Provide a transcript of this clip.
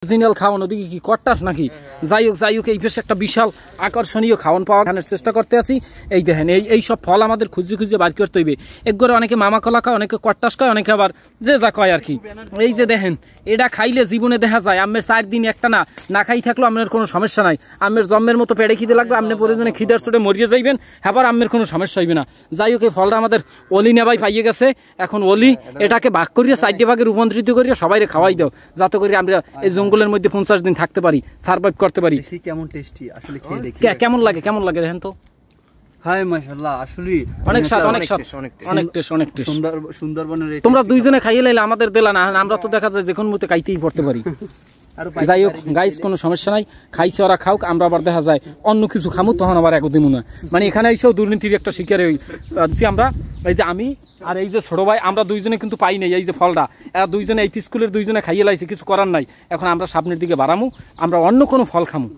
Original খাওয়ান ওদিকে কি কট্টাস নাকি? যাই হোক এই বেশ একটা বিশাল আকর্ষণীয় খাওয়ান পাওয়া খানোর চেষ্টা করতে আছি। এই দেখেন এই সব ফল আমাদের খুঁজে বার করতে হইবে। একবারে অনেকে মামা কলা খায়, অনেকে কট্টাস খায়, অনেকে আবার যে যা কয় আর কি। এই যে দেখেন এটা খাইলে জীবনে দেখা যায় আমের 4 দিন একটা না খাই থাকলেও আপনার কোনো সমস্যা নাই। আমের জন্মের মতো পেড়ে খিদে লাগবে, আপনি প্রয়োজনে খিদার চোটে মরিয়ে যাইবেন, আবার আমের কোনো সমস্যা হইবে না। যাই হোক এই ফলটা আমাদের অলি নেবাই পাইয়ে গেছে। এখন অলি এটাকে ভাগ করিয়ে 4 ভাগে রূপান্তরিত করিয়ে সবাইরে খাওয়াই দাও, যাতে করে আমরা এই জঙ্গলের মধ্যে 50 দিন থাকতে পারি, সার্ভাইভ করতে পারি। কেমন টেস্টি আসলে খেয়ে দেখি কেমন লাগে দেখেন তো। হাই মাশাআল্লাহ, আসলে অনেক স্বাদ, অনেক টেস্ট। সুন্দরবনের তোমরা দুইজনে খাইয়ে লাইলে আমাদের দিলা না, আমরা তো দেখা যায় যে কোনো মুহূর্তে খাইতেই পড়তে পারি। যাই হোক গাইস, কোনো সমস্যা নাই, খাইছে ওরা খাওক, আমরা আবার দেখা যায় অন্য কিছু খামু, তখন আবার একদিন মনে হয় মানে এখানে এসেও দুর্নীতির একটা শিকার হয়েছি আমরা। এই যে আমি আর এই যে ছোট ভাই, আমরা দুইজনে কিন্তু পাই নাই এই যে ফলটা, দুইজনে এই স্কুলের দুইজনে খাইয়ে লাইছে, কিছু করার নাই। এখন আমরা সামনের দিকে বাড়ামু, আমরা অন্য কোনো ফল খামু।